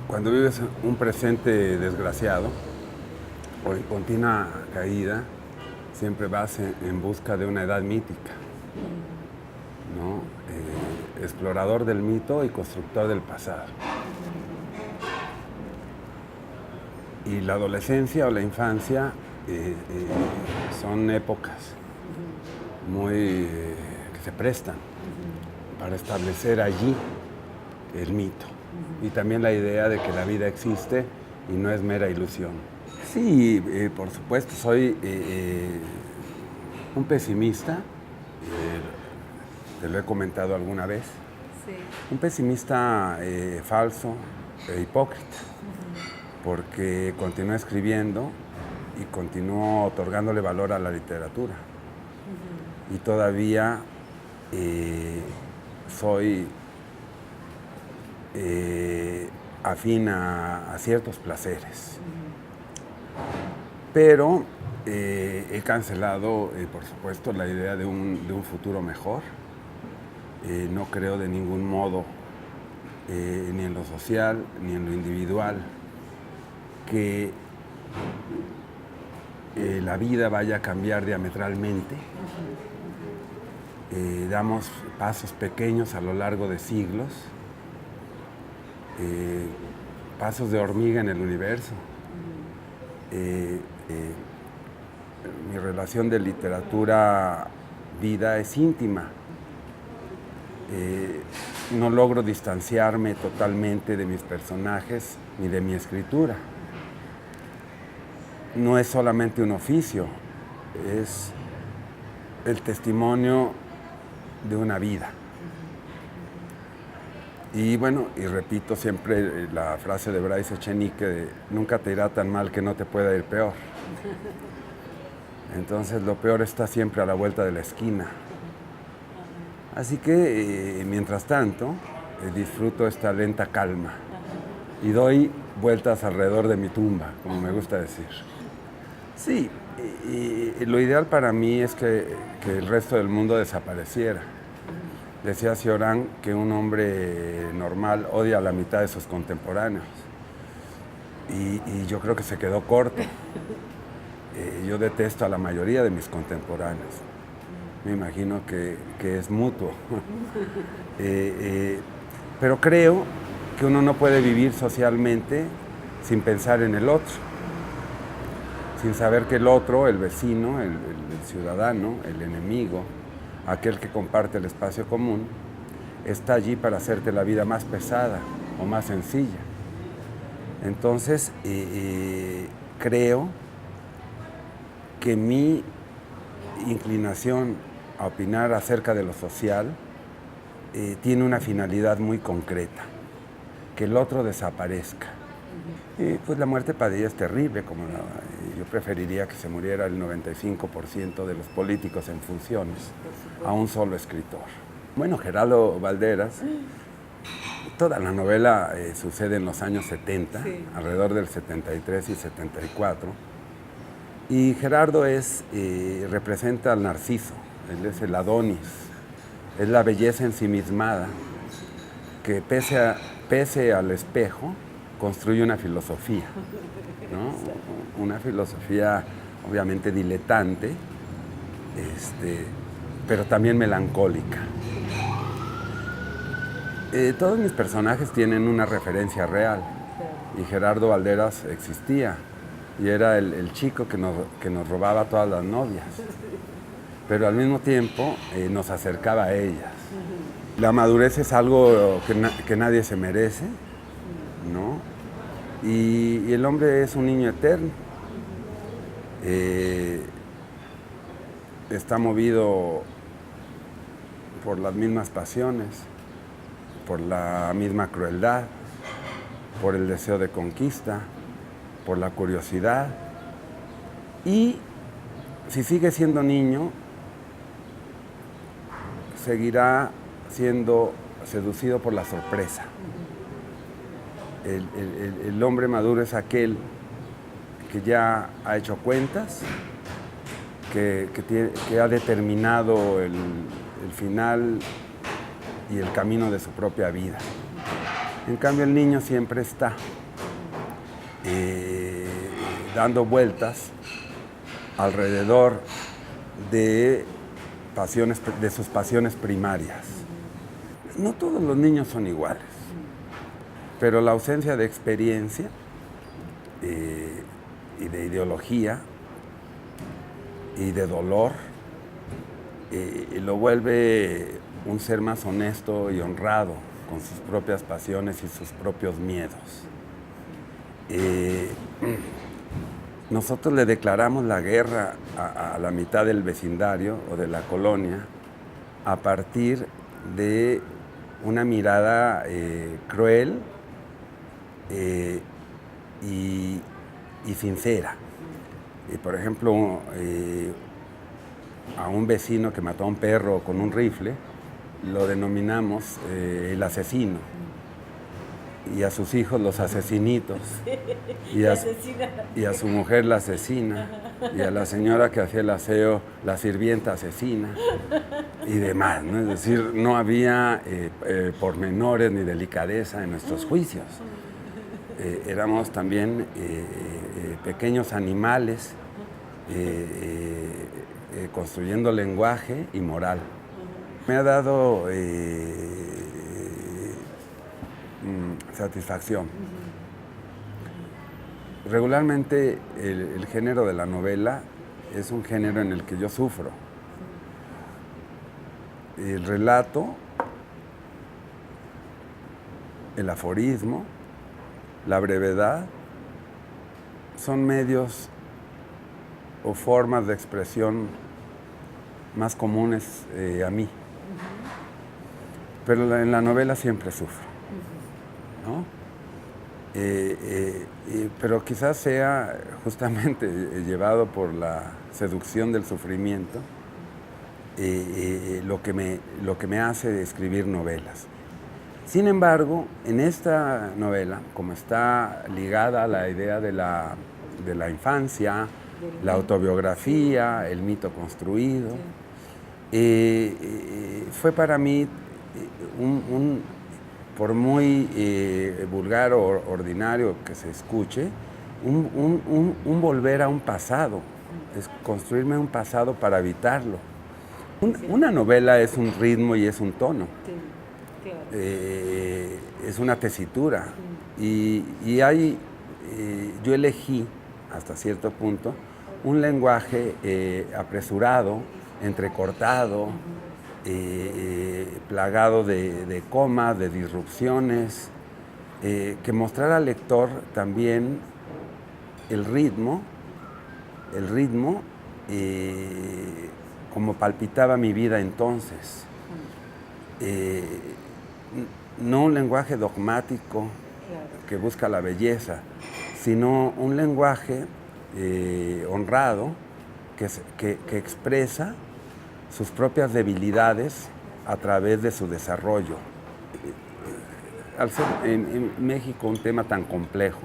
Cuando vives un presente desgraciado o en continua caída, siempre vas en busca de una edad mítica, ¿no? Explorador del mito y constructor del pasado. Y la adolescencia o la infancia son épocas muy que se prestan para establecer allí el mito y también la idea de que la vida existe y no es mera ilusión. Sí, por supuesto, soy un pesimista, te lo he comentado alguna vez, Sí. un pesimista falso e hipócrita, porque continúo escribiendo y continúo otorgándole valor a la literatura. Y todavía soy afín a ciertos placeres. Pero he cancelado, por supuesto, la idea de un futuro mejor. No creo de ningún modo, ni en lo social, ni en lo individual, que la vida vaya a cambiar diametralmente. Damos pasos pequeños a lo largo de siglos, pasos de hormiga en el universo. Mi relación de literatura-vida es íntima. No logro distanciarme totalmente de mis personajes ni de mi escritura. No es solamente un oficio, es el testimonio de una vida. Y bueno, y repito siempre la frase de Bryce Echenique de nunca te irá tan mal que no te pueda ir peor. Entonces lo peor está siempre a la vuelta de la esquina. Así que mientras tanto disfruto esta lenta calma y doy vueltas alrededor de mi tumba, como me gusta decir. Sí, lo ideal para mí es que el resto del mundo desapareciera. Decía Cioran que un hombre normal odia a la mitad de sus contemporáneos. Y yo creo que se quedó corto. Yo detesto a la mayoría de mis contemporáneos. Me imagino que es mutuo. Pero creo que uno no puede vivir socialmente sin pensar en el otro. Sin saber que el otro, el vecino, el ciudadano, el enemigo, aquel que comparte el espacio común, está allí para hacerte la vida más pesada o más sencilla. Entonces, creo que mi inclinación a opinar acerca de lo social tiene una finalidad muy concreta, que el otro desaparezca. Pues la muerte para ella es terrible, yo preferiría que se muriera el 95% de los políticos en funciones a un solo escritor. Bueno, Gerardo Valderas, toda la novela sucede en los años 70, sí, alrededor del 73 y 74, y Gerardo representa al Narciso, él es el Adonis, es la belleza ensimismada que pese al espejo construye una filosofía, ¿no? Una filosofía obviamente diletante, pero también melancólica. Todos mis personajes tienen una referencia real y Gerardo Valderas existía y era el chico que nos robaba todas las novias, pero al mismo tiempo nos acercaba a ellas. La madurez es algo que nadie se merece, ¿no? Y el hombre es un niño eterno. Está movido por las mismas pasiones, por la misma crueldad, por el deseo de conquista, por la curiosidad. Y si sigue siendo niño, seguirá siendo seducido por la sorpresa. El hombre maduro es aquel que ya ha hecho cuentas, que ha determinado el final y el camino de su propia vida. En cambio, el niño siempre está dando vueltas alrededor de sus pasiones primarias. No todos los niños son iguales, pero la ausencia de experiencia y de ideología y de dolor lo vuelve un ser más honesto y honrado con sus propias pasiones y sus propios miedos. Nosotros le declaramos la guerra a la mitad del vecindario o de la colonia a partir de una mirada cruel y sincera. Por ejemplo, a un vecino que mató a un perro con un rifle, lo denominamos el asesino, y a sus hijos los asesinitos, y a su mujer la asesina, y a la señora que hacía el aseo la sirvienta asesina, y demás, ¿no? Es decir, no había pormenores ni delicadeza en nuestros juicios. Éramos también pequeños animales construyendo lenguaje y moral. Me ha dado satisfacción. Regularmente el género de la novela es un género en el que yo sufro. El relato, el aforismo, la brevedad son medios o formas de expresión más comunes a mí. Pero en la novela siempre sufro, ¿no? Pero quizás sea justamente llevado por la seducción del sufrimiento lo que me hace escribir novelas. Sin embargo, en esta novela, como está ligada a la idea de la infancia, la autobiografía, el mito construido, fue para mí por muy vulgar o ordinario que se escuche, un volver a un pasado, es construirme un pasado para habitarlo. Una novela es un ritmo y es un tono, es una tesitura, y yo elegí hasta cierto punto un lenguaje apresurado, entrecortado, plagado de comas, de disrupciones, que mostrara al lector también el ritmo, como palpitaba mi vida entonces. No un lenguaje dogmático que busca la belleza, sino un lenguaje honrado que expresa sus propias debilidades a través de su desarrollo. Al ser en México un tema tan complejo,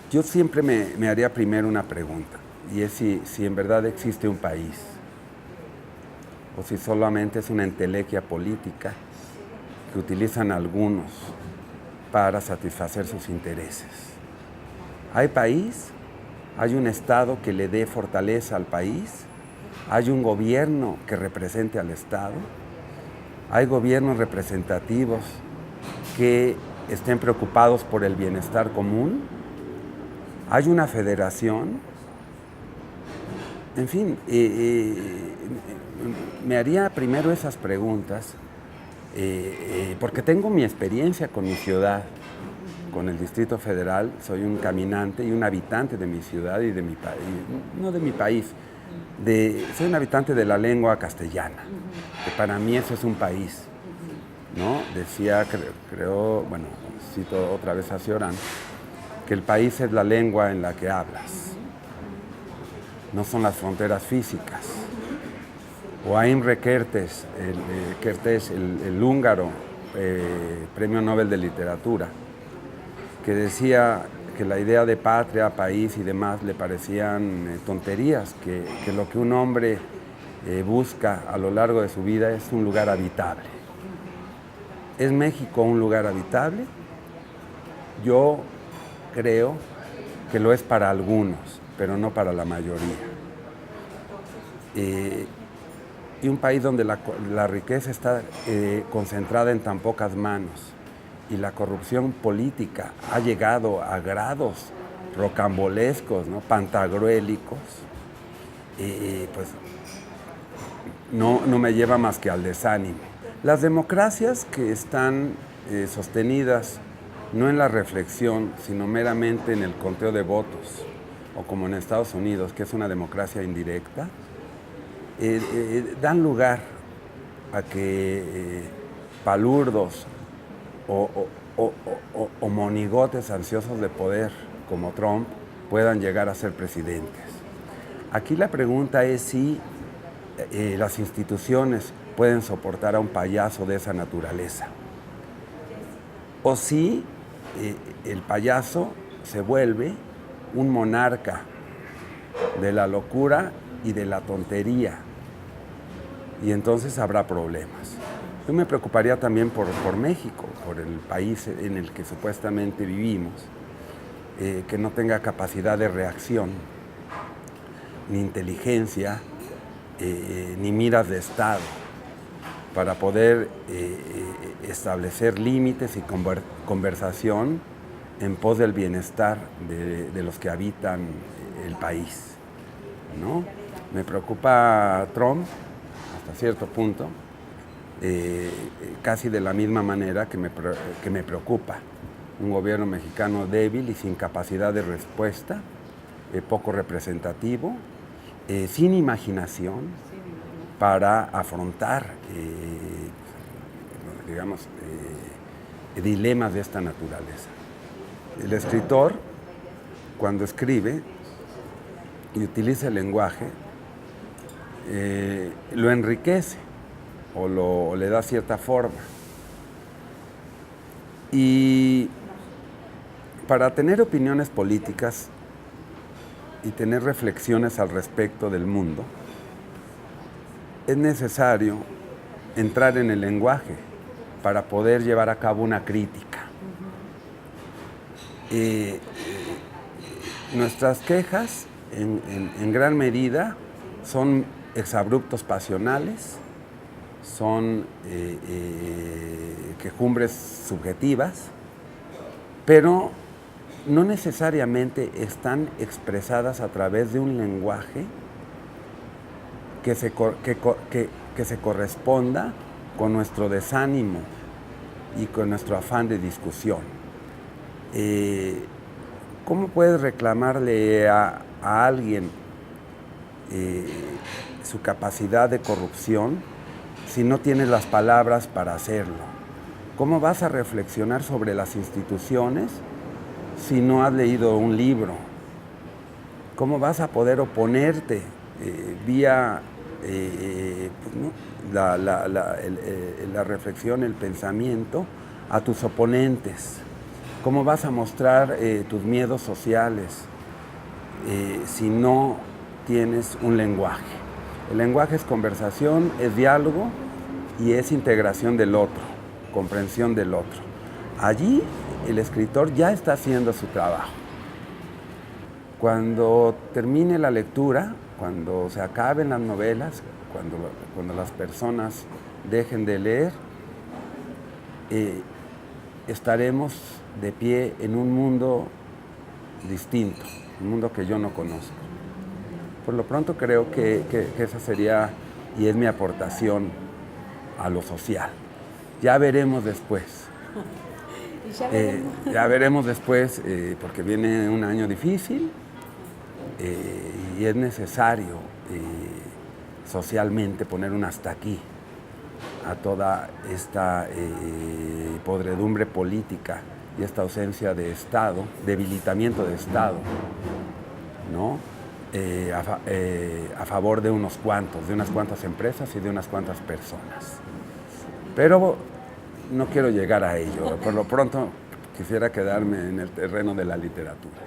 yo siempre me haría primero una pregunta, y es si en verdad existe un país, o si solamente es una entelequia política que utilizan algunos para satisfacer sus intereses. ¿Hay país? ¿Hay un Estado que le dé fortaleza al país? ¿Hay un gobierno que represente al Estado? ¿Hay gobiernos representativos que estén preocupados por el bienestar común? ¿Hay una federación? En fin, me haría primero esas preguntas, porque tengo mi experiencia con mi ciudad, con el Distrito Federal. Soy un caminante y un habitante de mi ciudad y de mi país, no de mi país, soy un habitante de la lengua castellana, que para mí eso es un país, ¿no? Decía, creo, bueno, cito otra vez a Cioran, que el país es la lengua en la que hablas, no son las fronteras físicas. O a Imre Kertész, el húngaro, Premio Nobel de Literatura, que decía que la idea de patria, país y demás le parecían tonterías, que lo que un hombre busca a lo largo de su vida es un lugar habitable. ¿Es México un lugar habitable? Yo creo que lo es para algunos, pero no para la mayoría. Y un país donde la riqueza está concentrada en tan pocas manos y la corrupción política ha llegado a grados rocambolescos, ¿no? Pantagruélicos, pues no me lleva más que al desánimo. Las democracias que están sostenidas no en la reflexión, sino meramente en el conteo de votos, o como en Estados Unidos, que es una democracia indirecta, dan lugar a que palurdos o monigotes ansiosos de poder, como Trump, puedan llegar a ser presidentes. Aquí la pregunta es si las instituciones pueden soportar a un payaso de esa naturaleza, o si el payaso se vuelve un monarca de la locura y de la tontería, y entonces habrá problemas. Yo me preocuparía también por México, por el país en el que supuestamente vivimos, que no tenga capacidad de reacción, ni inteligencia, ni miras de Estado, para poder establecer límites y conversación en pos del bienestar de los que habitan el país, ¿no? Me preocupa Trump hasta cierto punto, casi de la misma manera que me preocupa un gobierno mexicano débil y sin capacidad de respuesta, poco representativo, sin imaginación para afrontar, digamos, dilemas de esta naturaleza. El escritor, cuando escribe y utiliza el lenguaje, lo enriquece o le da cierta forma. Y para tener opiniones políticas y tener reflexiones al respecto del mundo, es necesario entrar en el lenguaje para poder llevar a cabo una crítica. Nuestras quejas, en gran medida, son exabruptos pasionales, son quejumbres subjetivas, pero no necesariamente están expresadas a través de un lenguaje que se corresponda con nuestro desánimo y con nuestro afán de discusión. ¿Cómo puedes reclamarle a alguien su capacidad de corrupción si no tienes las palabras para hacerlo? ¿Cómo vas a reflexionar sobre las instituciones si no has leído un libro? ¿Cómo vas a poder oponerte vía pues, ¿no? la reflexión, el pensamiento a tus oponentes? ¿Cómo vas a mostrar tus miedos sociales si no tienes un lenguaje? El lenguaje es conversación, es diálogo y es integración del otro, comprensión del otro. Allí el escritor ya está haciendo su trabajo. Cuando termine la lectura, cuando se acaben las novelas, cuando las personas dejen de leer, estaremos de pie en un mundo distinto, un mundo que yo no conozco. Por lo pronto creo que esa sería y es mi aportación a lo social. Ya veremos después. Ya veremos después, porque viene un año difícil y es necesario socialmente poner un hasta aquí a toda esta podredumbre política y esta ausencia de Estado, debilitamiento de Estado, ¿no? A favor de unos cuantos, de unas cuantas empresas y de unas cuantas personas. Pero no quiero llegar a ello. Por lo pronto quisiera quedarme en el terreno de la literatura.